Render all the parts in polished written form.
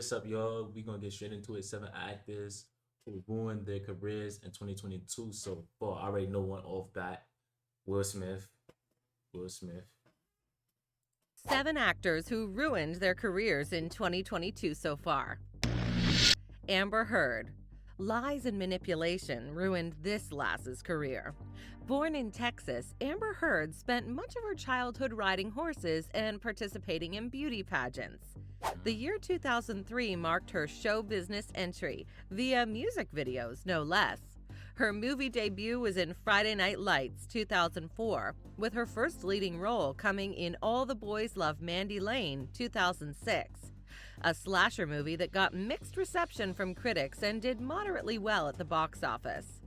what's up, y'all? We gonna get straight into it. Seven actors who ruined their careers in 2022 so far. I already know one off bat. Will Smith. Will Smith. Seven actors who ruined their careers in 2022 so far. Amber Heard. Lies and manipulation ruined this lass's career. Born in Texas, Amber Heard spent much of her childhood riding horses and participating in beauty pageants. The year 2003 marked her show business entry, via music videos no less. Her movie debut was in Friday Night Lights 2004, with her first leading role coming in All the Boys Love Mandy Lane 2006, a slasher movie that got mixed reception from critics and did moderately well at the box office.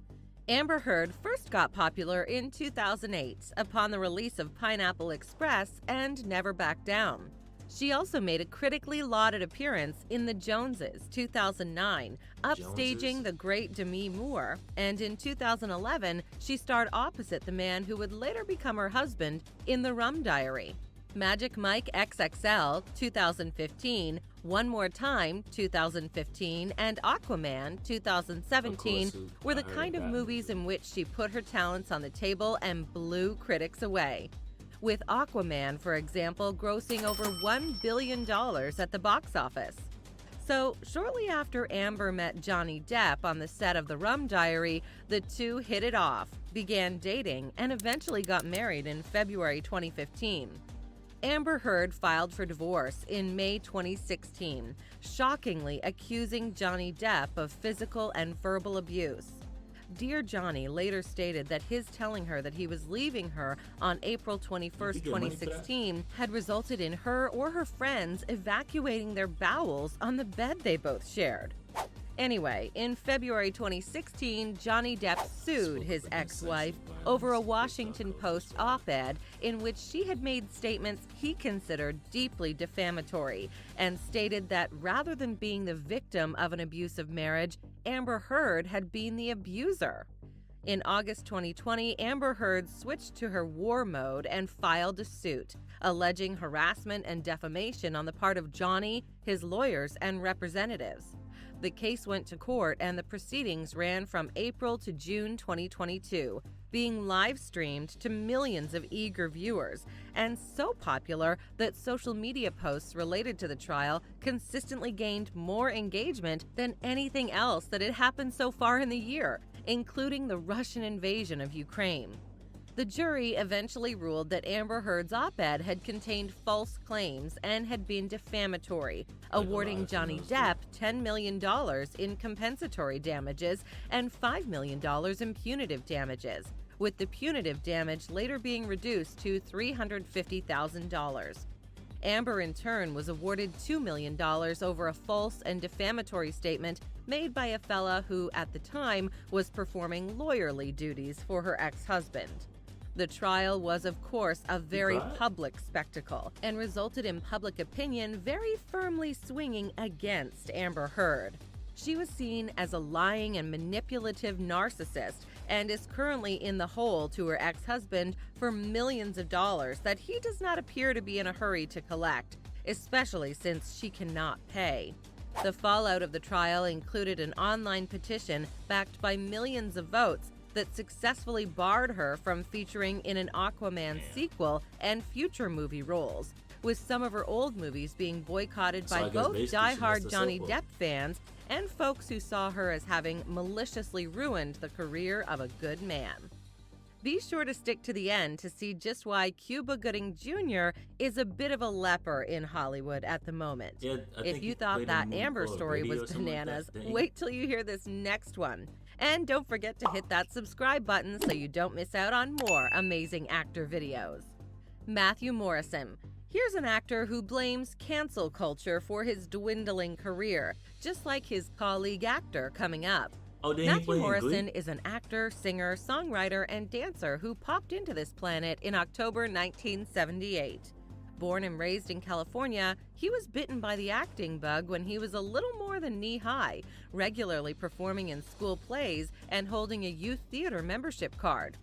Amber Heard first got popular in 2008 upon the release of Pineapple Express and Never Back Down. She also made a critically lauded appearance in The Joneses 2009, upstaging Joneses? the great Demi Moore, and in 2011 she starred opposite the man who would later become her husband in The Rum Diary. Magic Mike XXL 2015, One More Time 2015, and Aquaman 2017 were the kind of movies in which she put her talents on the table and blew critics away, with Aquaman, for example, grossing over $1 billion at the box office. So, shortly after Amber met Johnny Depp on the set of The Rum Diary, the two hit it off, began dating, and eventually got married in February 2015. Amber Heard filed for divorce in May 2016, shockingly accusing Johnny Depp of physical and verbal abuse. Dear Johnny later stated that his telling her that he was leaving her on April 21, 2016 had resulted in her or her friends evacuating their bowels on the bed they both shared. Anyway, in February 2016, Johnny Depp sued his ex-wife over a Washington Post op-ed in which she had made statements he considered deeply defamatory and stated that rather than being the victim of an abusive marriage, Amber Heard had been the abuser. In August 2020, Amber Heard switched to her war mode and filed a suit, alleging harassment and defamation on the part of Johnny, his lawyers, and representatives. The case went to court and the proceedings ran from April to June 2022, being live-streamed to millions of eager viewers, and so popular that social media posts related to the trial consistently gained more engagement than anything else that had happened so far in the year, including the Russian invasion of Ukraine. The jury eventually ruled that Amber Heard's op-ed had contained false claims and had been defamatory, awarding Johnny Depp $10 million in compensatory damages and $5 million in punitive damages, with the punitive damage later being reduced to $350,000. Amber, in turn, was awarded $2 million over a false and defamatory statement made by a fella who, at the time, was performing lawyerly duties for her ex-husband. The trial was, of course, a very public spectacle and resulted in public opinion very firmly swinging against Amber Heard. She was seen as a lying and manipulative narcissist and is currently in the hole to her ex-husband for millions of dollars that he does not appear to be in a hurry to collect, especially since she cannot pay. The fallout of the trial included an online petition backed by millions of votes that successfully barred her from featuring in an Aquaman sequel and future movie roles, with some of her old movies being boycotted by both die-hard Johnny Depp fans and folks who saw her as having maliciously ruined the career of a good man. Be sure to stick to the end to see just why Cuba Gooding Jr. is a bit of a leper in Hollywood at the moment. Yeah, if you thought that Amber story was bananas, wait till you hear this next one. And don't forget to hit that subscribe button so you don't miss out on more amazing actor videos. Matthew Morrison. Here's an actor who blames cancel culture for his dwindling career, just like his colleague actor coming up. Matthew Morrison is an actor, singer, songwriter, and dancer who popped into this planet in October 1978. Born and raised in California, he was bitten by the acting bug when he was a little more than knee-high, regularly performing in school plays and holding a youth theater membership card.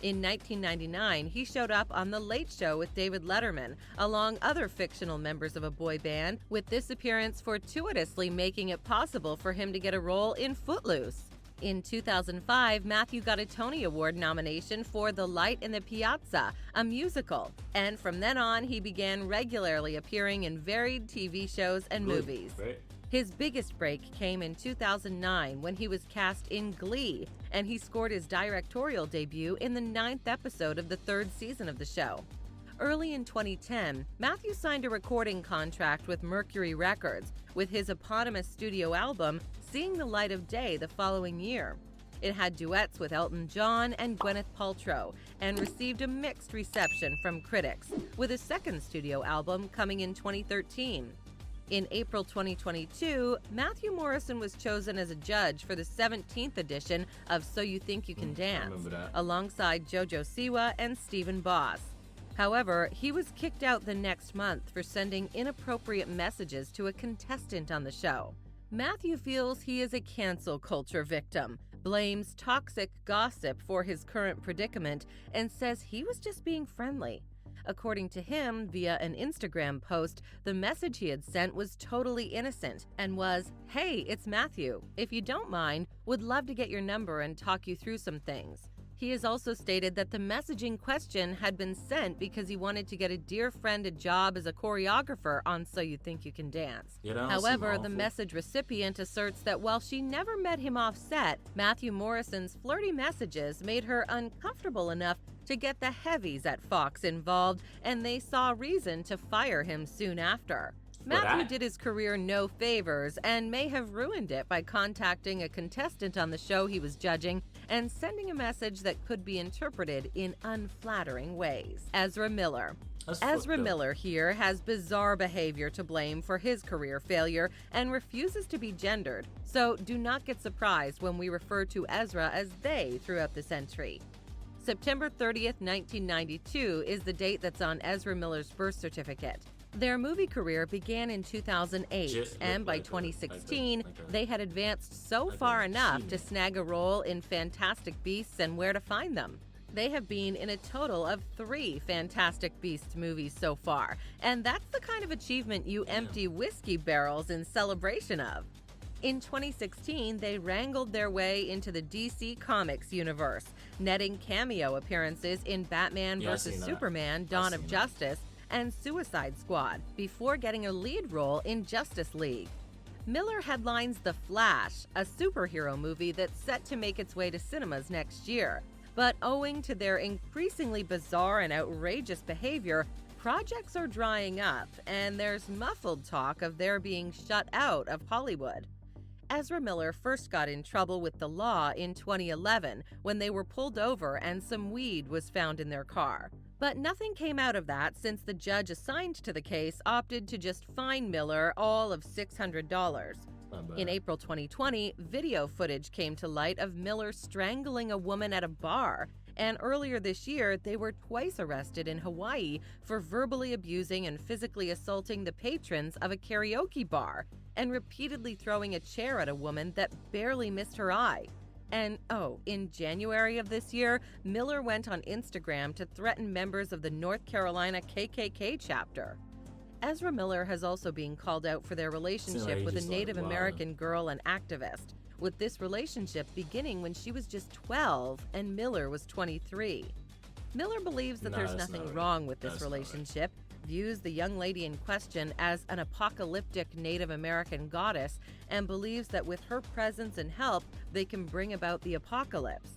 In 1999, he showed up on The Late Show with David Letterman, along other fictional members of a boy band, with this appearance fortuitously making it possible for him to get a role in Footloose. In 2005, Matthew got a Tony Award nomination for The Light in the Piazza, a musical, and from then on, he began regularly appearing in varied TV shows and movies. Right? His biggest break came in 2009 when he was cast in Glee, and he scored his directorial debut in the 9th episode of the 3rd season of the show. Early in 2010, Matthew signed a recording contract with Mercury Records, with his eponymous studio album seeing the light of day the following year. It had duets with Elton John and Gwyneth Paltrow, and received a mixed reception from critics, with a second studio album coming in 2013. In April 2022, Matthew Morrison was chosen as a judge for the 17th edition of So You Think You Can Dance, alongside JoJo Siwa and Stephen Boss. However, he was kicked out the next month for sending inappropriate messages to a contestant on the show. Matthew feels he is a cancel culture victim, blames toxic gossip for his current predicament, and says he was just being friendly. According to him, via an Instagram post, the message he had sent was totally innocent and was, "Hey, it's Matthew. If you don't mind, would love to get your number and talk you through some things." He has also stated that the messaging question had been sent because he wanted to get a dear friend a job as a choreographer on So You Think You Can Dance. However, the message recipient asserts that while she never met him off set, Matthew Morrison's flirty messages made her uncomfortable enough to get the heavies at Fox involved, and they saw reason to fire him soon after. Matthew did his career no favors and may have ruined it by contacting a contestant on the show he was judging and sending a message that could be interpreted in unflattering ways. Ezra Miller. Ezra Miller here has bizarre behavior to blame for his career failure and refuses to be gendered, so do not get surprised when we refer to Ezra as they throughout this entry. September 30th, 1992 is the date that's on Ezra Miller's birth certificate. Their movie career began in 2008, and by 2016, they had advanced so far enough to snag a role in Fantastic Beasts and Where to Find Them. They have been in a total of 3 Fantastic Beasts movies so far, and that's the kind of achievement you empty whiskey barrels in celebration of. In 2016, they wrangled their way into the DC Comics universe, netting cameo appearances in Batman vs. Superman: Dawn of Justice and Suicide Squad, before getting a lead role in Justice League. Miller headlines The Flash, a superhero movie that's set to make its way to cinemas next year. But owing to their increasingly bizarre and outrageous behavior, projects are drying up, and there's muffled talk of their being shut out of Hollywood. Ezra Miller first got in trouble with the law in 2011 when they were pulled over and some weed was found in their car. But nothing came out of that since the judge assigned to the case opted to just fine Miller all of $600. In April 2020, video footage came to light of Miller strangling a woman at a bar, and earlier this year, they were twice arrested in Hawaii for verbally abusing and physically assaulting the patrons of a karaoke bar and repeatedly throwing a chair at a woman that barely missed her eye. And in January of this year, Miller went on Instagram to threaten members of the North Carolina KKK chapter. Ezra Miller has also been called out for their relationship with a Native American girl and activist, with this relationship beginning when she was just 12 and Miller was 23. Miller believes that there's nothing wrong with this relationship, views the young lady in question as an apocalyptic Native American goddess, and believes that with her presence and help, they can bring about the apocalypse.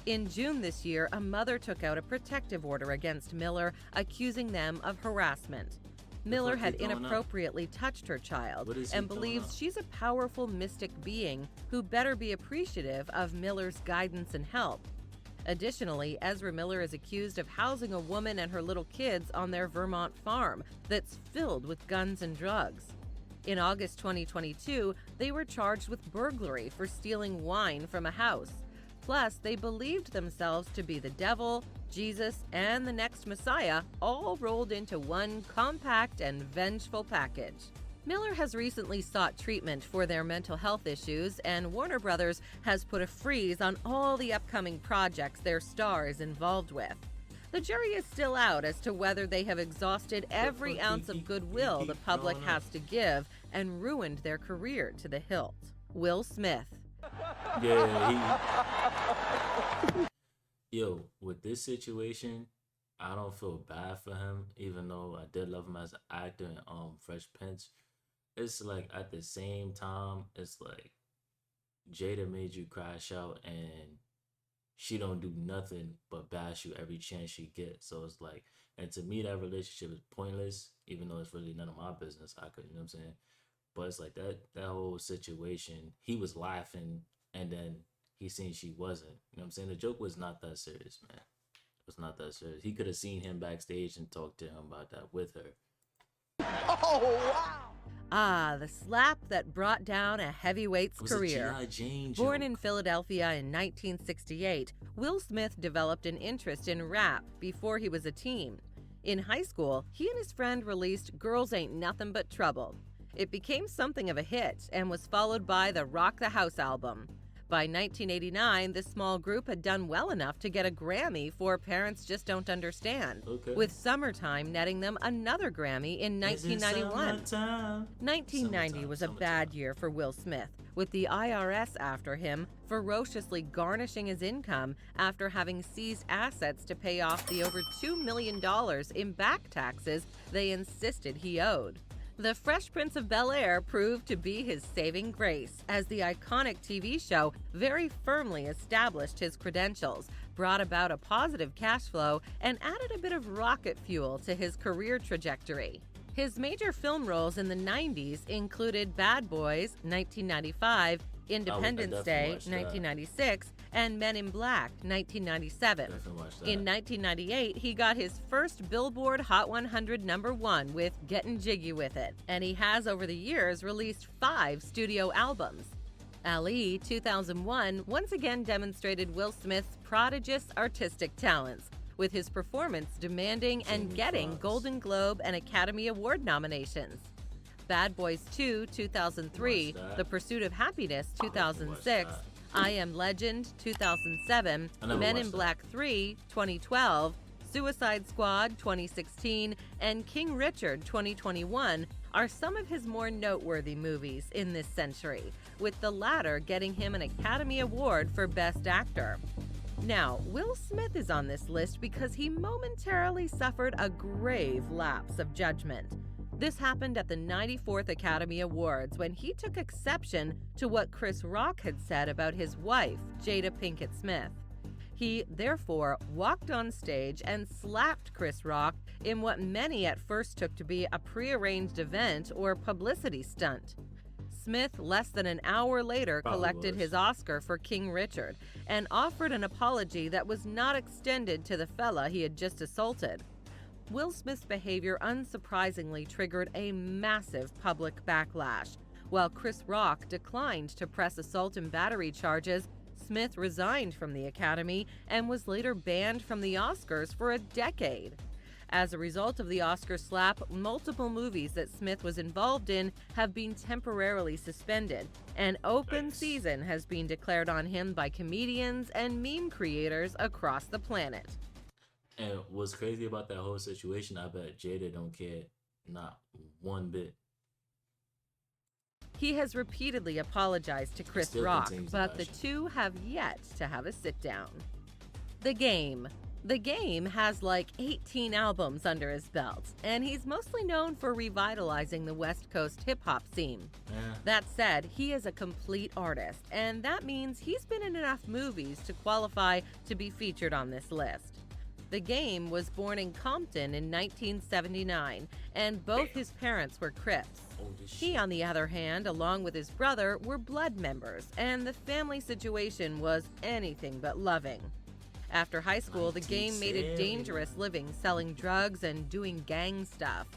In June this year, a mother took out a protective order against Miller, accusing them of harassment. Miller had inappropriately touched her child and believes she's a powerful mystic being who better be appreciative of Miller's guidance and help. Additionally, Ezra Miller is accused of housing a woman and her little kids on their Vermont farm that's filled with guns and drugs. In August 2022, they were charged with burglary for stealing wine from a house. Plus, they believed themselves to be the devil, Jesus, and the next Messiah, all rolled into one compact and vengeful package. Miller has recently sought treatment for their mental health issues, and Warner Brothers has put a freeze on all the upcoming projects their star is involved with. The jury is still out as to whether they have exhausted every ounce of goodwill the public has to give and ruined their career to the hilt. Will Smith. Yeah, Yo, with this situation, I don't feel bad for him, even though I did love him as an actor in Fresh Prince. It's like at the same time, it's like Jada made you crash out and she don't do nothing but bash you every chance she gets. So it's like, and to me that relationship is pointless, even though it's really none of my business. I could, you know what I'm saying? But it's like that whole situation, he was laughing and then he seen she wasn't. You know what I'm saying? The joke was not that serious, man. It was not that serious. He could have seen him backstage and talked to him about that with her. Oh, wow! Ah, the slap that brought down a heavyweight's It was career. a G.I. Jane Born joke. in Philadelphia in 1968, Will Smith developed an interest in rap before he was a teen. In high school, he and his friend released Girls Ain't Nothing But Trouble. It became something of a hit and was followed by the Rock the House album. By 1989, the small group had done well enough to get a Grammy for Parents Just Don't Understand, Okay. with Summertime netting them another Grammy in 1991. 1990 was a bad year for Will Smith, with the IRS after him, ferociously garnishing his income after having seized assets to pay off the over $2 million in back taxes they insisted he owed. The Fresh Prince of Bel-Air proved to be his saving grace, as the iconic TV show very firmly established his credentials, brought about a positive cash flow, and added a bit of rocket fuel to his career trajectory. His major film roles in the 90s included Bad Boys, 1995, Independence definitely Day, watched that. 1996, and Men in Black, 1997. Definitely watched that. In 1998, he got his first Billboard Hot 100 #1 with Gettin' Jiggy With It, and he has over the years released 5 studio albums. Ali, 2001, once again demonstrated Will Smith's prodigious artistic talents, with his performance demanding and Jamie getting Foxx. Golden Globe and Academy Award nominations. Bad Boys 2, 2003, Watched that. The Pursuit of Happiness, 2006, Watched I Am Legend, 2007, I never Men in watched that. Black 3, 2012, Suicide Squad, 2016, and King Richard, 2021 are some of his more noteworthy movies in this century, with the latter getting him an Academy Award for Best Actor. Now, Will Smith is on this list because he momentarily suffered a grave lapse of judgment. This happened at the 94th Academy Awards when he took exception to what Chris Rock had said about his wife, Jada Pinkett Smith. He, therefore, walked on stage and slapped Chris Rock in what many at first took to be a prearranged event or publicity stunt. Smith, less than an hour later, Probably collected was. his Oscar for King Richard and offered an apology that was not extended to the fella he had just assaulted. Will Smith's behavior unsurprisingly triggered a massive public backlash. While Chris Rock declined to press assault and battery charges, Smith resigned from the Academy and was later banned from the Oscars for a decade. As a result of the Oscar slap, multiple movies that Smith was involved in have been temporarily suspended. An open Nice. season has been declared on him by comedians and meme creators across the planet. And what's crazy about that whole situation, I bet Jada don't care not one bit. He has repeatedly apologized to Chris Still Rock, continues to but the bash him. two have yet to have a sit down. The Game. The Game has like 18 albums under his belt, and he's mostly known for revitalizing the West Coast hip hop scene. Yeah. That said, he is a complete artist, and that means he's been in enough movies to qualify to be featured on this list. The Game was born in Compton in 1979, and both his parents were Crips. Old as He, shit. on the other hand, along with his brother, were blood members, and the family situation was anything but loving. After high school, the Game made a 1970. dangerous living selling drugs and doing gang stuff.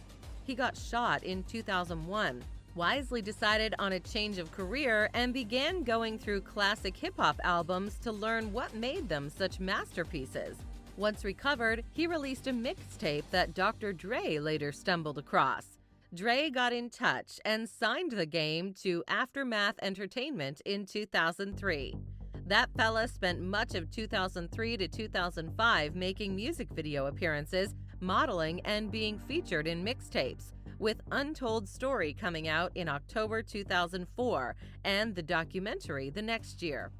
He got shot in 2001, wisely decided on a change of career, and began going through classic hip-hop albums to learn what made them such masterpieces. Once recovered, he released a mixtape that Dr. Dre later stumbled across. Dre got in touch and signed the game to Aftermath Entertainment in 2003. That fella spent much of 2003 to 2005 making music video appearances, modeling, and being featured in mixtapes, with Untold Story coming out in October 2004 and the documentary the next year.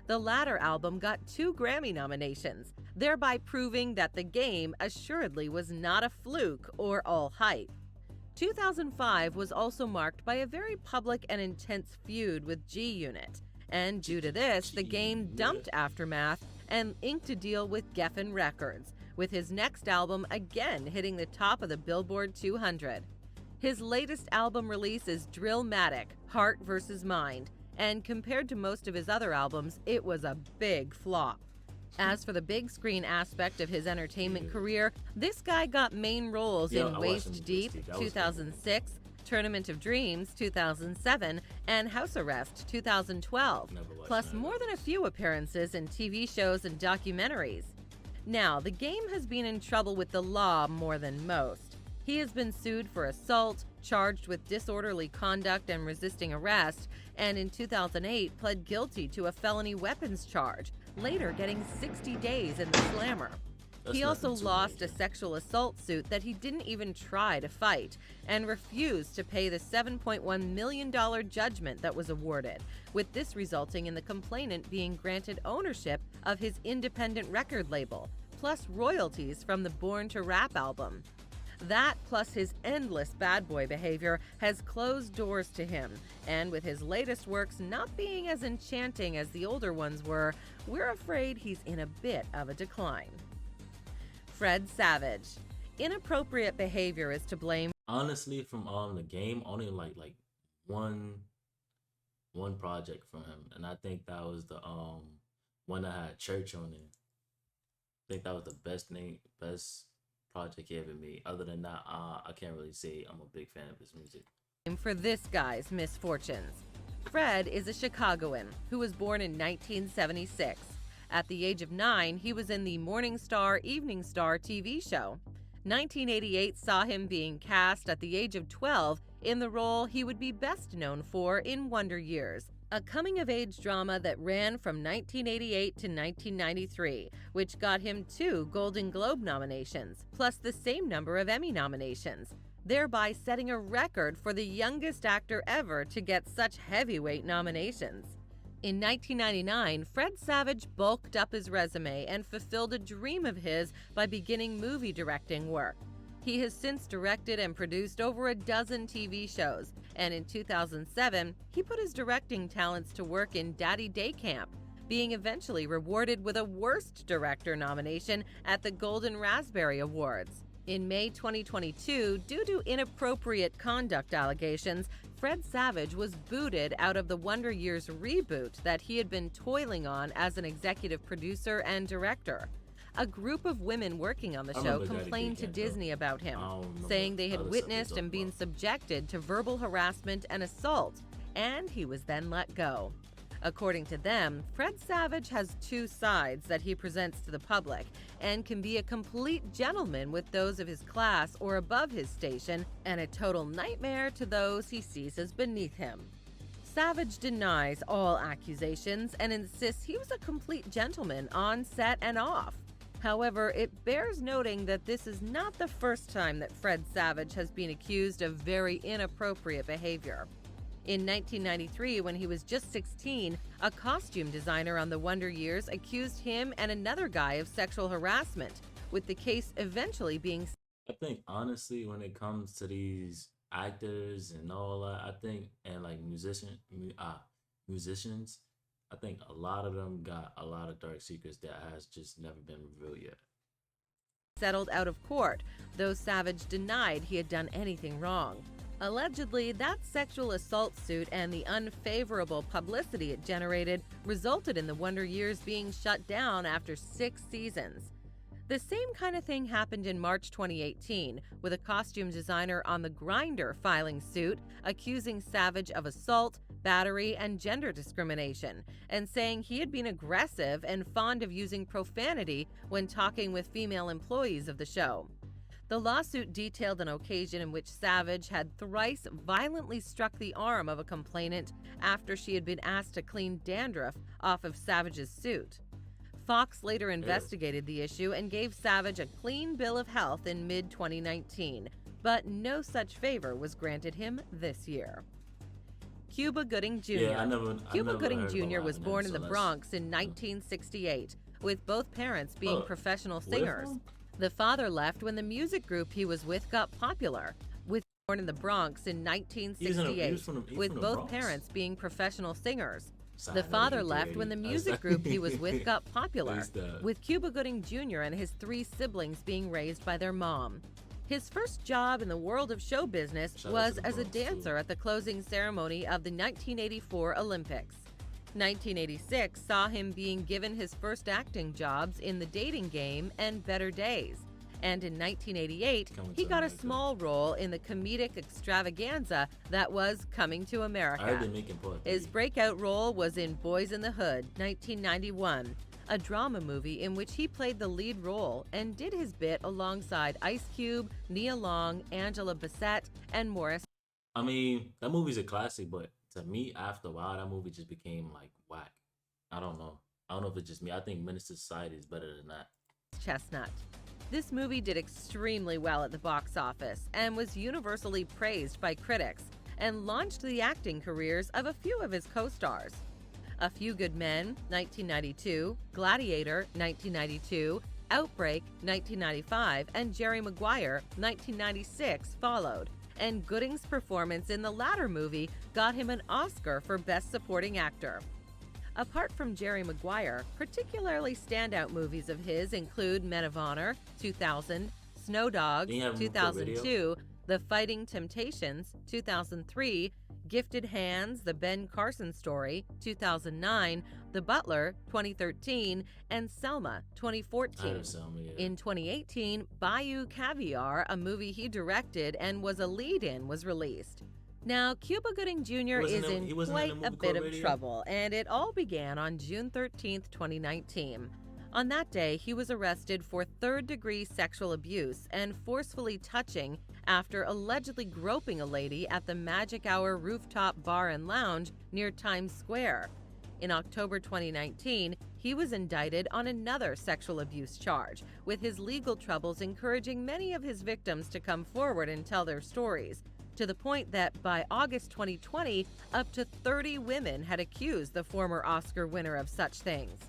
The latter album got 2 Grammy nominations, thereby proving that the game assuredly was not a fluke or all hype. 2005 was also marked by a very public and intense feud with G-Unit, and due to this, the game dumped Aftermath and inked a deal with Geffen Records, with his next album again hitting the top of the Billboard 200. His latest album release is Drillmatic: Heart vs. Mind, and compared to most of his other albums, it was a big flop. As for the big screen aspect of his entertainment career, this guy got main roles in Waist Deep, 2006, Tournament of Dreams, 2007, and House Arrest, 2012, plus more than a few appearances in TV shows and documentaries. Now, the game has been in trouble with the law more than most. He has been sued for assault, charged with disorderly conduct and resisting arrest, and in 2008 pled guilty to a felony weapons charge, later getting 60 days in the slammer. He also lost a sexual assault suit that he didn't even try to fight and refused to pay the $7.1 million judgment that was awarded, with this resulting in the complainant being granted ownership of his independent record label, plus royalties from the Born to Rap album. That, plus his endless bad boy behavior, has closed doors to him, and with his latest works not being as enchanting as the older ones were, we're afraid he's in a bit of a decline. Fred Savage. Inappropriate behavior is to blame. Honestly, from the game, only like one project from him, and I think that was the one that had Church on it. I think that was the best project he ever made. Other than that, I can't really say I'm a big fan of his music. For this guy's misfortunes. Fred is a Chicagoan who was born in 1976. At the age of 9, he was in the Morning Star Evening Star TV show. 1988 saw him being cast at the age of 12 in the role he would be best known for in Wonder Years, a coming-of-age drama that ran from 1988 to 1993, which got him 2 Golden Globe nominations, plus the same number of Emmy nominations, thereby setting a record for the youngest actor ever to get such heavyweight nominations. In 1999, Fred Savage bulked up his resume and fulfilled a dream of his by beginning movie directing work. He has since directed and produced over a dozen TV shows, and in 2007, he put his directing talents to work in Daddy Day Camp, being eventually rewarded with a Worst Director nomination at the Golden Raspberry Awards. In May 2022, due to inappropriate conduct allegations, Fred Savage was booted out of the Wonder Years reboot that he had been toiling on as an executive producer and director. A group of women working on the show complained to Disney about him, saying they had witnessed and been subjected to verbal harassment and assault, and he was then let go. According to them, Fred Savage has 2 sides that he presents to the public and can be a complete gentleman with those of his class or above his station and a total nightmare to those he sees as beneath him. Savage denies all accusations and insists he was a complete gentleman on set and off. However, it bears noting that this is not the first time that Fred Savage has been accused of very inappropriate behavior. In 1993, when he was just 16, a costume designer on the Wonder Years accused him and another guy of sexual harassment, with the case eventually being... I think, honestly, when it comes to these actors and all that, I think, and like musicians, I think a lot of them got a lot of dark secrets that has just never been revealed yet. ...settled out of court, though Savage denied he had done anything wrong. Allegedly, that sexual assault suit and the unfavorable publicity it generated resulted in the Wonder Years being shut down after 6 seasons. The same kind of thing happened in March 2018, with a costume designer on The Grindr filing suit accusing Savage of assault, battery, and gender discrimination, and saying he had been aggressive and fond of using profanity when talking with female employees of the show. The lawsuit detailed an occasion in which Savage had thrice violently struck the arm of a complainant after she had been asked to clean dandruff off of Savage's suit. Fox later investigated the issue and gave Savage a clean bill of health in mid-2019, but no such favor was granted him this year. Cuba Gooding Jr. Yeah, Cuba Gooding Jr. was Eminem, born in so the Bronx in 1968, with both parents being Oh, professional with singers. him? The father left when the music group he was with got popular, with born in the Bronx in 1968, with both Bronx? parents being professional singers. Sorry, The I know father you left dirty. when the I was music like- group he was with got popular, Who's that? with Cuba Gooding Jr. and his 3 siblings being raised by their mom. His first job in the world of show business Shout out was to the as a Bronx, too. dancer at the closing ceremony of the 1984 Olympics. 1986 saw him being given his first acting jobs in The Dating Game and Better Days. And in 1988, Coming he to got a America. small role in the comedic extravaganza that was Coming to I America. heard they're making part His 3. breakout role was in Boys in the Hood, 1991, a drama movie in which he played the lead role and did his bit alongside Ice Cube, Nia Long, Angela Bassett, and Morris. I mean, that movie's a classic, but to me, after a while, that movie just became like whack. I don't know. I don't know if it's just me. I think Minister Society is better than that. Chestnut. This movie did extremely well at the box office and was universally praised by critics and launched the acting careers of a few of his co-stars. A Few Good Men, 1992, Gladiator, 1992, Outbreak, 1995, and Jerry Maguire, 1996 followed, and Gooding's performance in the latter movie got him an Oscar for Best Supporting Actor. Apart from Jerry Maguire, particularly standout movies of his include Men of Honor, 2000, Snow Dogs, Didn't he have a movie for 2002, The Fighting Temptations, 2003, Gifted Hands, The Ben Carson Story, 2009, The Butler, 2013, and Selma, I 2014. heard Selma, yeah. In 2018, Bayou Caviar, a movie he directed and was a lead in, was released. Now, Cuba Gooding Jr. is He in wasn't in quite a a movie bit called of Radio? trouble, and it all began on June 13th, 2019. On that day, he was arrested for third-degree sexual abuse and forcefully touching after allegedly groping a lady at the Magic Hour rooftop bar and lounge near Times Square. In October 2019, he was indicted on another sexual abuse charge, with his legal troubles encouraging many of his victims to come forward and tell their stories, to the point that by August 2020, up to 30 women had accused the former Oscar winner of such things.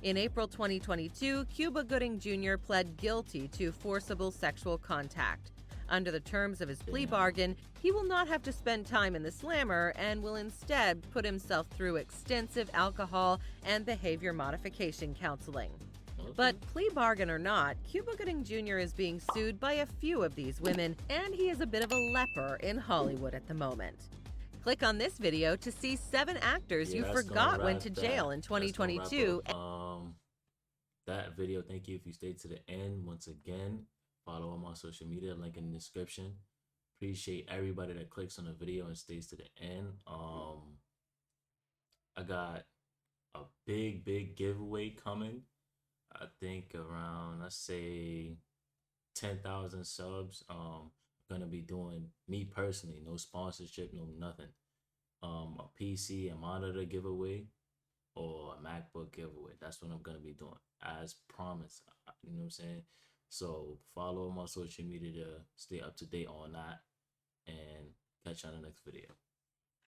In April 2022, Cuba Gooding Jr. pled guilty to forcible sexual contact. Under the terms of his plea bargain, he will not have to spend time in the slammer and will instead put himself through extensive alcohol and behavior modification counseling. Okay. But plea bargain or not, Cuba Gooding Jr. is being sued by a few of these women, and he is a bit of a leper in Hollywood at the moment. Click on this video to see 7 actors Yeah, you that's gonna forgot went wrap to jail in That's gonna wrap 2022. up, that video. Thank you if you stayed to the end. Once again, follow on my social media, link in the description. Appreciate everybody that clicks on the video and stays to the end. I got a big giveaway coming. I think around, let's say, 10,000 subs. Gonna be doing, me personally, no sponsorship, no nothing. A PC and monitor giveaway or a MacBook giveaway. That's what I'm gonna be doing as promised. You know what I'm saying? So follow my social media to stay up to date on that, and catch you on the next video.